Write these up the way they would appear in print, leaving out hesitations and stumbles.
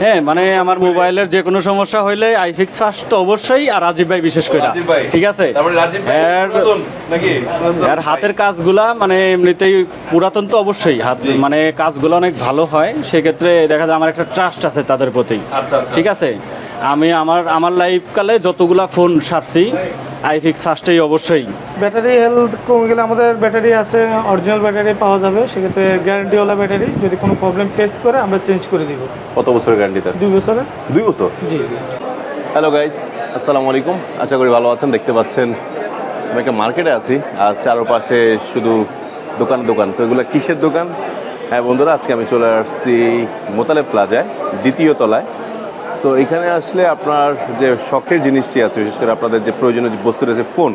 হ্যাঁ, মানে আমার মোবাইলের যে কোনো সমস্যা হইলে আইফিক্স ফার্স্ট তো অবশ্যই, আর রাজীব ভাই বিশেষ করে, ঠিক আছে। আর হাতের কাজগুলা মানে এমনিতেই পুরাতন তো অবশ্যই, হাত মানে কাজগুলো অনেক ভালো হয়, সেক্ষেত্রে দেখা যায় আমার একটা ট্রাস্ট আছে তাদের প্রতি, ঠিক আছে। আমি আমার লাইফকালে যতগুলা ফোন সারছি আইফিক্স ফার্স্টেই অবশ্যই। ব্যাটারি হেলথ কমে গেলে আমাদের ব্যাটারি আছে, অরিজিনাল ব্যাটারি পাওয়া যাবে, সেক্ষেত্রে গ্যারান্টিওয়ালা ব্যাটারি, যদি কোনো প্রবলেম ফেস করে আমরা চেঞ্জ করে দিব। কত বছরের গ্যারান্টিতে? 2 বছরের। 2 বছর? জি। হ্যালো গাইস, আসসালামু আলাইকুম, আশা করি ভালো আছেন। দেখতে পাচ্ছেন আমি একটা মার্কেটে আছি, আর চারপাশে শুধু দোকান। তো এগুলো কিসের দোকান? হ্যাঁ বন্ধুরা, আজকে আমি চলে আসছি মোতালেব প্লাজায়, দ্বিতীয় তলায়। সো এখানে আসলে আপনার যে শখের জিনিসটি আছে, বিশেষ করে আপনাদের যে প্রয়োজনীয় যে বস্তু রয়েছে ফোন,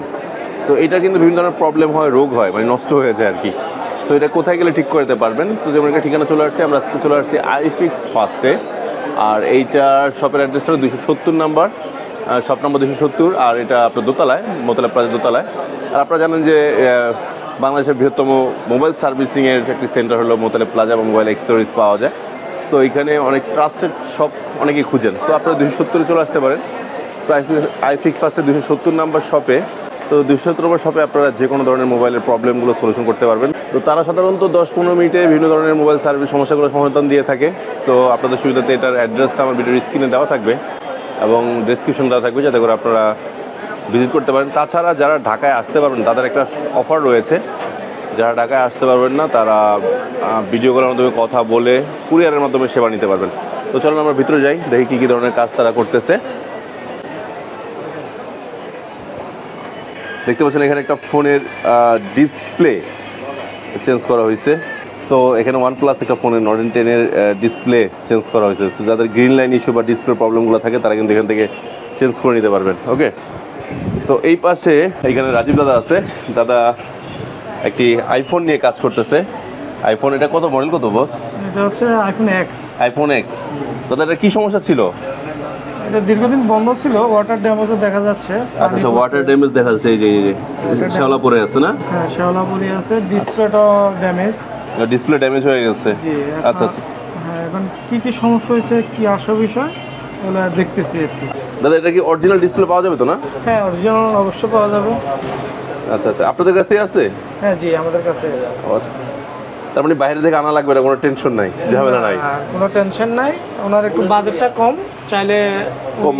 তো এটা কিন্তু বিভিন্ন ধরনের প্রবলেম হয়, রোগ হয়, মানে নষ্ট হয়ে যায় আর কি। সো এটা কোথায় গেলে ঠিক করতে পারবেন? তো যেমন একটা ঠিকানা চলে আসছে, আমরা আজকে চলে আসছি আইফিক্স ফার্স্টে, আর এইটার শপের অ্যাড্রেসটা 270 নাম্বার, শপ নাম্বার 270, আর এটা আপনার দোতলায়, মোতালেব প্লাজা দোতলায়। আর আপনারা জানেন যে বাংলাদেশের বৃহত্তম মোবাইল সার্ভিসিংয়ের একটি সেন্টার হলো মোতালেব প্লাজা, এবং মোবাইল অ্যাক্সেসরিজ পাওয়া যায়। সো এখানে অনেক ট্রাস্টেড শপ অনেকেই খুঁজেন, সো আপনারা 270 চলে আসতে পারেন। তো আইফিক্স ফার্স্টের 270 নাম্বার শপে, তো 270 নম্বর শপে আপনারা যে কোনো ধরনের মোবাইলের প্রবলেমগুলো সলিউশন করতে পারবেন। তো তারা সাধারণত 10-15 মিনিটে বিভিন্ন ধরনের মোবাইল সার্ভিস সমস্যাগুলো সমাধান দিয়ে থাকে। সো আপনাদের সুবিধাতে এটার অ্যাড্রেসটা আমার ভিডিওর স্ক্রিনে দেওয়া থাকবে এবং ডেসক্রিপশন দেওয়া থাকবে, যাতে করে আপনারা ভিজিট করতে পারেন। তাছাড়া যারা ঢাকায় আসতে পারবেন তাদের একটা অফার রয়েছে, যারা ঢাকায় আসতে পারবেন না তারা ভিডিও কলের মাধ্যমে কথা বলে কুরিয়ারের মাধ্যমে সেবা নিতে পারবেন। তো চলুন আমরা ভিতরে যাই, দেখি কী কী ধরনের কাজ তারা করতেছে। দেখতে পাচ্ছেন এখানে একটা ফোনের ডিসপ্লে চেঞ্জ করা হয়েছে। সো এখানে OnePlus একটা ফোনের Nord 10-এর ডিসপ্লে চেঞ্জ করা হয়েছে। সো যাদের গ্রিন লাইন ইস্যু বা ডিসপ্লে প্রবলেমগুলো থাকে তারা কিন্তু এখান থেকে চেঞ্জ করে নিতে পারবেন। ওকে, সো এই পাশে এখানে রাজীব দাদা আছে। দাদা একটি আইফোন নিয়ে কাজ করতেছে। আইফোন, এটা কত মডেল, কত বস? এটা হচ্ছে আইফোন এক্স। দাদা এটা কী সমস্যা ছিল? এটা দীর্ঘদিন বন্ধ ছিল, ওয়াটার ড্যামেজও দেখা যাচ্ছে। আচ্ছা, ওয়াটার ড্যামেজ দেখা যাচ্ছে, এই যে শ্যাওলা পড়ে আছে না? হ্যাঁ, শ্যাওলা পড়ে আছে, ডিসপ্লেটা ড্যামেজ, ডিসপ্লে ড্যামেজ হয়ে গেছে। আচ্ছা। হ্যাঁ, এখন কি সমস্যা হয়েছে, কি আসল বিষয় ওগুলো দেখতেছি আর কি। দাদা এটা কি অরিজিনাল ডিসপ্লে পাওয়া যাবে তো না? হ্যাঁ, অরিজিনাল অবশ্যই পাওয়া যাবে। আচ্ছা, আপনাদের কাছেই আছে? হ্যাঁ জি, আমাদের কাছে আছে। আচ্ছা, তার মানে বাইরে থেকে আনা লাগবে না, কোনো টেনশন নাই, ঝামেলা নাই? কোনো টেনশন নাই, ওনার একটু বাজেটটা কম, চাইলে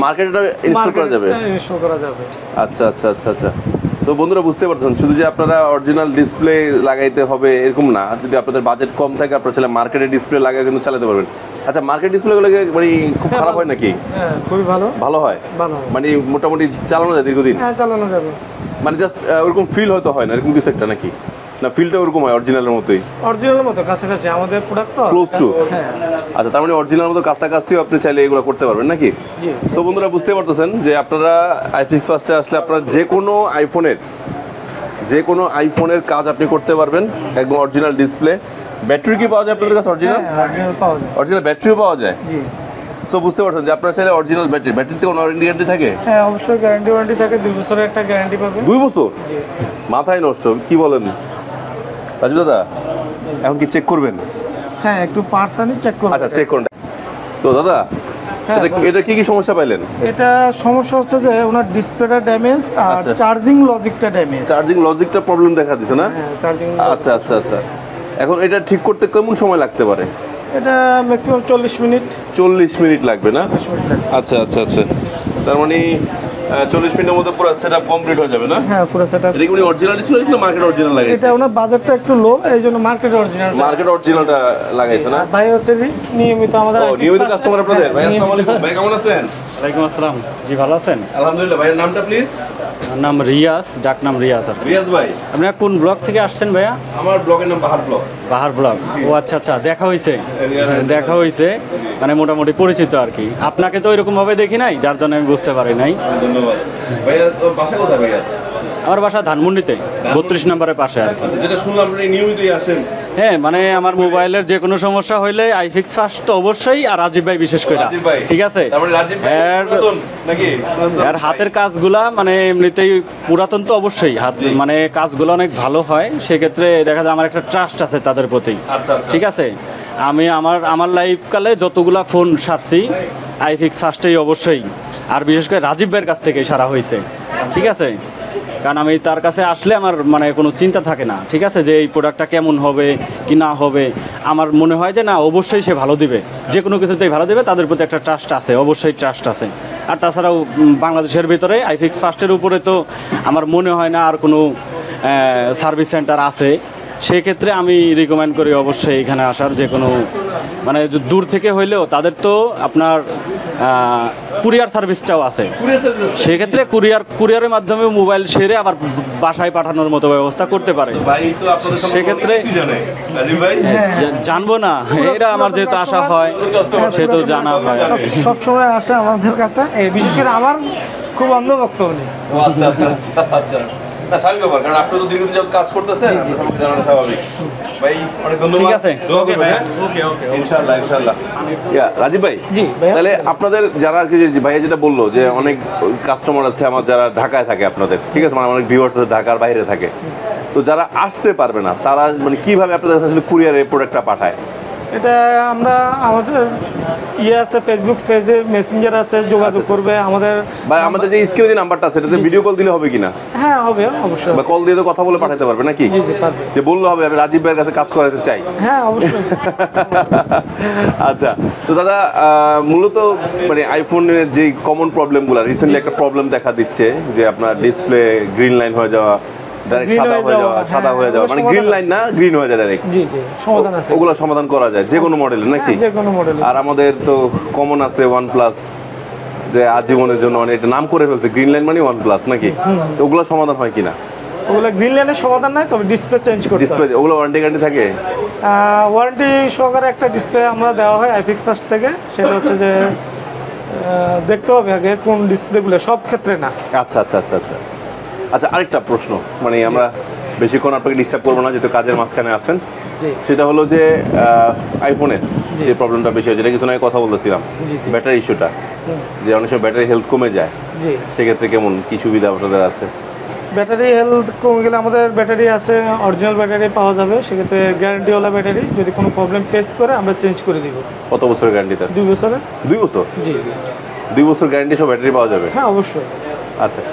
মার্কেটে ইনস্টল করা যাবে। আচ্ছা। তো বন্ধুরা বুঝতে পারছেন, শুধু যে আপনারা অরিজিনাল ডিসপ্লে লাগাইতে হবে এরকম না, যদি আপনাদের বাজেট কম থাকে আপনারা চাইলে মার্কেটে ডিসপ্লে লাগিয়ে কিন্তু চালাতে পারবেন। আচ্ছা, মার্কেট ডিসপ্লেগুলো মানে খুব খারাপ হয় নাকি? হ্যাঁ, খুবই ভালো হয়, মানে মোটামুটি চালানো যায় দীর্ঘদিন? হ্যাঁ, চালানো যাবে। মানে জাস্ট ওরকম ফিল হয়তো হয় না, এরকম কিছু একটা নাকি? না, ফিলটা ওরকম হয় অরিজিনালের মতোই? অরিজিনালের মতো কাছাকাছি, আমাদের প্রোডাক্ট তো ক্লোজ টু। হ্যাঁ। আচ্ছা, তার মানে অরিজিনাল মতো কাছাকাছিও আপনি চাইলে এগুলো করতে পারবেন নাকি? জি। সো বন্ধুরা বুঝতে পারতেছেন যে আপনারা আইফিক্স ফার্স্টে আসলে আপনারা যে কোনো আইফোনের কাজ আপনি করতে পারবেন, একদম অরিজিনাল ডিসপ্লে। ব্যাটারি কি পাওয়া যায় আপনাদের কাছে? অরিজিনাল পাওয়া যায়, অরিজিনাল ব্যাটারিও পাওয়া যায়। জি। সো বুঝতে পারছেন যে আপনারা চাইলে অরিজিনাল ব্যাটারিতে কোনো গ্যারান্টি থাকে? হ্যাঁ, অবশ্যই গ্যারান্টি থাকে, 2 বছরের একটা গ্যারান্টি পাবেন। 2 বছর? মাথায় নষ্ট, কি বলেন রাজীব দাদা? এখন কি চেক করবেন? হ্যাঁ, একটু পার্সোনালি চেক করুন। আচ্ছা, চেক করুন। তো দাদা এটা কি সমস্যা পাইলেন? এটা সমস্যা হচ্ছে যে ওনার ডিসপ্লেটা ড্যামেজ আর চার্জিং লজিকটা ড্যামেজ। চার্জিং লজিকটা প্রবলেম দেখা দিছে না? হ্যাঁ, চার্জিং। আচ্ছা। এখন এটা ঠিক করতে কেমন সময় লাগতে পারে? এটা ম্যাক্সিমাম 40 মিনিট। 40 মিনিট লাগবে না? আচ্ছা। তার মানে 40 মিনিটের মধ্যে পুরো সেটআপ কমপ্লিট হয়ে যাবে না? হ্যাঁ, পুরো সেটআপ। এটা কি অরিজিনাল ডিসপ্লে ছিল, মার্কেট অরিজিনাল লাগাইছে? এটা ওনার বাজেটটা একটু লো, এইজন্য মার্কেট অরিজিনালটা লাগাইছে না? ভাই হচ্ছে নিয়মিত আমাদের নিয়মিত কাস্টমার আপনাদের। ভাই আসসালামু আলাইকুম, ভাই কেমন আছেন? ওয়ালাইকুম আসসালাম। জি, ভালো আছেন? আলহামদুলিল্লাহ। ভাইয়ের নামটা প্লিজ? আমার নাম রিয়াজ, ডাক নাম রিয়াজ। আর রিয়াজ ভাই, আপনারা কোন ব্লগ থেকে আসছেন ভাইয়া? আমার ব্লগের নাম বাহার ব্লগ। বাহার ব্লগ। ও আচ্ছা, দেখা হয়েছে, মানে মোটামুটি পরিচিত আর কি। আপনাকে তো এরকম ভাবে দেখি নাই, যার জন্য আমি বুঝতে পারি নাই। ধন্যবাদ ভাইয়া। বাসা কোথায় ভাইয়া? আমার বাসা ধানমন্ডিতে, 32 নম্বরের পাশে আর কি। যেটা শুনলাম আপনি নিয়মিতই আসেন। হ্যাঁ, মানে আমার মোবাইলের যে কোনো সমস্যা হইলে আইফিক্স ফার্স্ট তো অবশ্যই, আর রাজীব ভাই বিশেষ করে, ঠিক আছে। আর হাতের কাজগুলা মানে এমনিতেই পুরাতন তো অবশ্যই, হাত মানে কাজগুলো অনেক ভালো হয়, সেক্ষেত্রে দেখা যায় আমার একটা ট্রাস্ট আছে তাদের প্রতি, ঠিক আছে। আমি আমার লাইফকালে যতগুলা ফোন সারছি আইফিক্স ফার্স্টেই অবশ্যই, আর বিশেষ করে রাজীব ভাইয়ের কাছ থেকেই সারা হয়েছে। ঠিক আছে, কারণ আমি তার কাছে আসলে আমার মানে কোনো চিন্তা থাকে না। ঠিক আছে, যে এই প্রোডাক্টটা কেমন হবে কি না হবে, আমার মনে হয় যে না অবশ্যই সে ভালো দিবে, যে কোনো কিছুতেই ভালো দেবে। তাদের প্রতি একটা ট্রাস্ট আছে, অবশ্যই ট্রাস্ট আছে। আর তাছাড়াও বাংলাদেশের ভিতরে আইফিক্স ফার্স্টের উপরে তো আমার মনে হয় না আর কোনো সার্ভিস সেন্টার আছে। সেক্ষেত্রে আমি রিকমেন্ড করি অবশ্যই এখানে আসার। যে কোনো মানে দূর থেকে হইলেও তাদের তো আপনার কুরিয়ার সার্ভিসটাও আছে। সেক্ষেত্রে কুরিয়ারের মাধ্যমে মোবাইল সেরে আবার বাসায় পাঠানোর মতো ব্যবস্থা করতে পারে। সেক্ষেত্রে জানবো না, এটা আমার যেহেতু আসা হয় সেহেতু জানা হয়। সবসময় আসে আমাদের কাছে, বিশেষ করে আমার খুব অন্ধভক্ত উনি। আচ্ছা আচ্ছা আচ্ছা, না স্বাভাবিক ব্যাপার, কারণ আপনি তো দীর্ঘদিন যাবত কাজ করতেছেন, জানানো স্বাভাবিক। ভাই অনেক ধন্যবাদ। ঠিক আছে, ওকে ভাই, ওকে ওকে, ইনশাআল্লাহ ইনশাআল্লাহ। রাজীব ভাই, জি তাহলে আপনাদের যারা আর কি, যে ভাইয়া যেটা বললো যে অনেক কাস্টমার আছে আমার যারা ঢাকায় থাকে আপনাদের, ঠিক আছে, মানে অনেক ভিউয়ার্স আছে ঢাকার বাইরে থাকে, তো যারা আসতে পারবে না তারা মানে কিভাবে আপনাদের কাছে আসলে কুরিয়ারে প্রোডাক্টটা পাঠায়? এটা আমরা আমাদের আছে, ফেসবুক পেজে মেসেঞ্জার আছে, যোগাযোগ করবে আমাদের। বা আমাদের যে স্ক্রিনে যে নাম্বারটা আছে এটাতে ভিডিও কল দিলে হবে কিনা? হ্যাঁ হবে, অবশ্যই। বা কল দিয়ে তো কথা বলে পাঠাতে পারবে নাকি? জি জি পারবে। যে বললে হবে আমি রাজীব ভাইয়ের কাছে কাজ করাতে চাই? হ্যাঁ অবশ্যই। আচ্ছা, তো দাদা মূলত মানে আইফোনের যে কমন প্রবলেমগুলো, রিসেন্টলি একটা প্রবলেম দেখা দিচ্ছে যে আপনার ডিসপ্লে গ্রিন লাইন হয়ে যাওয়া, ডাইরেক্ট সাদা হয়ে যাওয়া, মানে গ্রিন লাইন না গ্রিন হয়ে যায় ডাইরেক্ট। জি জি সমাধান আছে, ওগুলো সমাধান করা যায় যে কোনো মডেলের নাকি? যে কোনো মডেল। আর আমাদের তো কমন আছে OnePlus, যে আজীবনের জন্য মানে এটা নাম করে ফেলছে গ্রিন লাইন মানে OnePlus নাকি? তো ওগুলো সমাধান হয় কিনা? ওগুলো গ্রিন লাইনের সমাধান নাই, তবে ডিসপ্লে চেঞ্জ করতে ডিসপ্লে ওগুলো ওয়ারেন্টি গ্যারান্টি থাকে? ওয়ারেন্টি সহকারে একটা ডিসপ্লে আমরা দেওয়া হয় আইফিক্স ফার্স্ট থেকে। সেটা হচ্ছে যে দেখতে হবে আগে কোন ডিসপ্লেগুলো, সব ক্ষেত্রে না। আচ্ছা আচ্ছা আচ্ছা আচ্ছা আচ্ছা, আরেকটা প্রশ্ন, মানে আমরা বেশিক্ষণ আপনাকে ডিস্টার্ব করবো না যেহেতু কাজের মাঝখানে আছেন। সেটা হলো যে আইফোনের যে প্রবলেমটা বেশি হয়, যেটা কিছু আগে কথা বলতেছিলাম, ব্যাটারি ইস্যুটা, যে অনেক সময় ব্যাটারি হেলথ কমে যায়, সেক্ষেত্রে কেমন কি সুবিধা আপনাদের আছে? ব্যাটারি হেলথ কমে গেলে আমাদের ব্যাটারি আছে, অরিজিনাল ব্যাটারি পাওয়া যাবে। সেক্ষেত্রে গ্যারান্টিওয়ালা ব্যাটারি, যদি কোনো প্রবলেম ফেস করে আমরা চেঞ্জ করে দিব। কত বছরের গ্যারান্টিতে? 2 বছরের। 2 বছর? জি 2 বছর গ্যারান্টি সব ব্যাটারি পাওয়া যাবে? হ্যাঁ অবশ্যই। আচ্ছা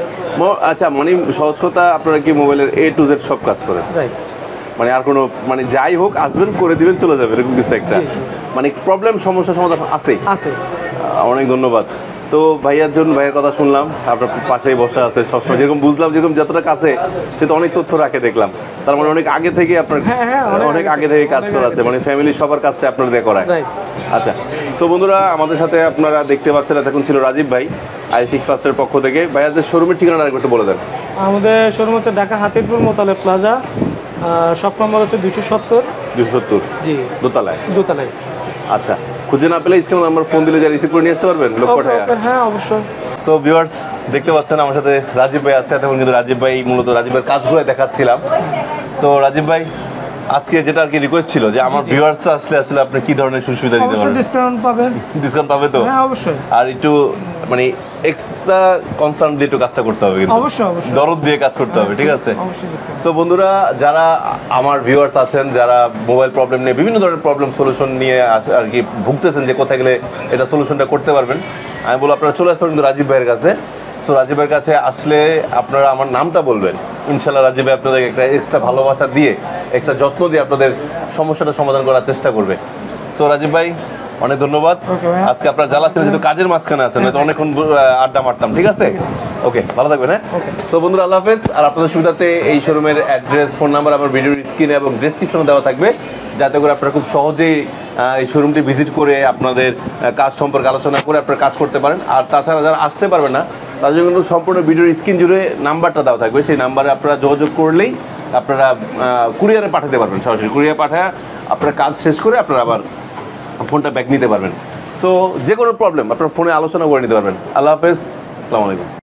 আচ্ছা, মানে সহজ কথা, আপনারা কি মোবাইলের A to Z সব কাজ করেন? রাইট। মানে আর কোনো মানে যাই হোক আসবেন করে দিবেন চলে যাবে এরকম কিছু একটা, মানে প্রবলেম সমস্যা সমাধান আছেই? আছে। অনেক ধন্যবাদ। তো ভাইয়ের কথা শুনলাম, আপনার পাশেই বসা আছে সবসময়, যেরকম বুঝলাম যেরকম যতটা কাছে সে তো অনেক তথ্য রাখে দেখলাম, তার মানে অনেক আগে থেকে আপনার অনেক আগে থেকে কাজ করা আছে, মানে ফ্যামিলি সবার কাজটা আপনার দিয়ে করায়। আচ্ছা, সো বন্ধুরা আমাদের সাথে আপনারা দেখতে পাচ্ছেন এখন ছিল রাজীব ভাই আইফিক্স ফার্স্টের পক্ষ থেকে। ভাইয়াদের শোরুমের ঠিকানা আরেকটু বলে দেন। আমাদের শোরুম হচ্ছে Dhaka Hatirpool মোতালে plaza, shop number হচ্ছে 270। জি দোতলায়। আচ্ছা, খুঁজে না পেলে স্ক্রিন নাম্বার ফোন দিলে যা রিসিভ করে নিয়ে আসতে পারবেন লোক পাঠায়? হ্যাঁ অবশ্যই। সো ভিউয়ার্স দেখতে পাচ্ছেন আমার সাথে রাজীব ভাই আছে, এখন কিন্তু রাজীব ভাই মূলত রাজীবের কাজগুলো দেখাচ্ছিলাম। সো রাজীব ভাই আজকে যেটা আর কি রিকোয়েস্ট ছিল যে আমার ভিউয়ার্সরা আসলে আপনি কি ধরনের সুবিধা দিতে পারবেন? ডিসকাউন্ট পাবেন। ডিসকাউন্ট পাবে তো? হ্যাঁ অবশ্যই। আর একটু মানে এক্সট্রা কনসার্ন দিয়ে একটু কাজটা করতে হবে, কিন্তু অবশ্যই দরদ দিয়ে কাজ করতে হবে, ঠিক আছে? অবশ্যই। সো বন্ধুরা যারা আমার ভিউয়ার্স আছেন, যারা মোবাইল প্রবলেম নিয়ে বিভিন্ন ধরনের প্রবলেম সলিউশন নিয়ে আর কি ভুগতেছেন, যে কোথায় গেলে এটা সলিউশনটা করতে পারবেন, আমি বলবো আপনারা চলে আসতে পারেন কিন্তু রাজীব ভাইয়ের কাছে। সো রাজীব ভাইয়ের কাছে আসলে আপনারা আমার নামটা বলবেন, ইনশাল্লাহ রাজীব ভাই আপনাদের একটা এক্সট্রা ভালোবাসা দিয়ে, এক্সট্রা যত্ন দিয়ে আপনাদের সমস্যাটা সমাধান করার চেষ্টা করবে। সো রাজীব ভাই অনেক ধন্যবাদ। আজকে আপনারা জ্বালাচ্ছেন যেহেতু কাজের মাঝখানে আছেন, হয়তো অনেকক্ষণ আড্ডা মারতাম, ঠিক আছে? ওকে, ভালো থাকবেন। হ্যাঁ, তো বন্ধুরা আল্লাহ হাফেজ। আর আপনাদের সুবিধাতে এই শোরুমের অ্যাড্রেস, ফোন নাম্বার আমার ভিডিওর স্ক্রিনে এবং ডেসক্রিপশনে দেওয়া থাকবে, যাতে করে আপনারা খুব সহজেই এই শোরুমটি ভিজিট করে আপনাদের কাজ সম্পর্কে আলোচনা করে আপনারা কাজ করতে পারেন। আর তাছাড়া যারা আসতে পারবে না তাদের জন্য কিন্তু সম্পূর্ণ ভিডিওর স্ক্রিন জুড়ে নাম্বারটা দেওয়া থাকবে, সেই নাম্বারে আপনারা যোগাযোগ করলেই আপনারা কুরিয়ারে পাঠাতে পারবেন, সরাসরি কুরিয়ারে পাঠায় আপনারা কাজ শেষ করে আপনারা আবার ফোনটা ব্যাক নিতে পারবেন। সো যে কোনো প্রবলেম আপনার ফোনে আলোচনা করে নিতে পারবেন। আল্লাহ হাফেজ, আসসালামু আলাইকুম।